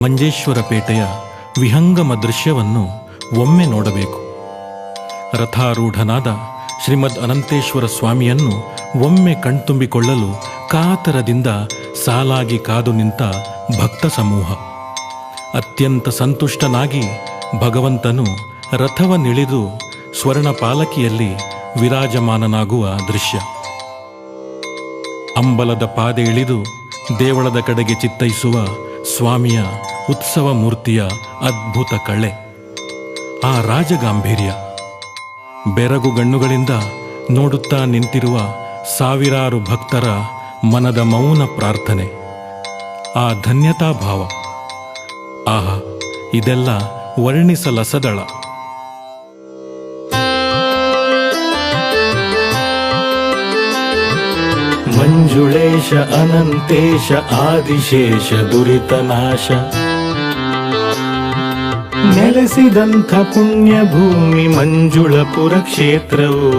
ಮಂಜೇಶ್ವರಪೇಟೆಯ ವಿಹಂಗಮ ದೃಶ್ಯವನ್ನು ಒಮ್ಮೆ ನೋಡಬೇಕು. ರಥಾರೂಢನಾದ ಶ್ರೀಮದ್ ಅನಂತೇಶ್ವರ ಸ್ವಾಮಿಯನ್ನು ಒಮ್ಮೆ ಕಣ್ತುಂಬಿಕೊಳ್ಳಲು ಕಾತರದಿಂದ ಸಾಲಾಗಿ ಕಾದು ನಿಂತ ಭಕ್ತ ಸಮೂಹ. ಅತ್ಯಂತ ಸಂತುಷ್ಟನಾಗಿ ಭಗವಂತನು ರಥವನ್ನಿಳಿದು ಸ್ವರ್ಣ ಪಾಲಕಿಯಲ್ಲಿ ವಿರಾಜಮಾನನಾಗುವ ದೃಶ್ಯ. ಅಂಬಲದ ಪಾದೆ ಇಳಿದು ದೇವಳದ ಕಡೆಗೆ ಚಿತ್ತೈಸುವ ಸ್ವಾಮಿಯ ಉತ್ಸವ ಮೂರ್ತಿಯ ಅದ್ಭುತ ಕಳೆ, ಆ ರಾಜಗಾಂಭೀರ್ಯ, ಬೆರಗುಗಣ್ಣುಗಳಿಂದ ನೋಡುತ್ತಾ ನಿಂತಿರುವ ಸಾವಿರಾರು ಭಕ್ತರ ಮನದ ಮೌನ ಪ್ರಾರ್ಥನೆ, ಆ ಧನ್ಯತಾಭಾವ, ಆಹಾ, ಇದೆಲ್ಲ ವರ್ಣಿಸಲಸದಳ. ಮಂಜುಳೇಶ ಅನಂತೇಶ ಆದಿಶೇಷ ದುರಿತನಾಶ, ನೆಲೆಸಿದಂಥ ಪುಣ್ಯ ಭೂಮಿ ಮಂಜುಳಪುರ ಕ್ಷೇತ್ರವು.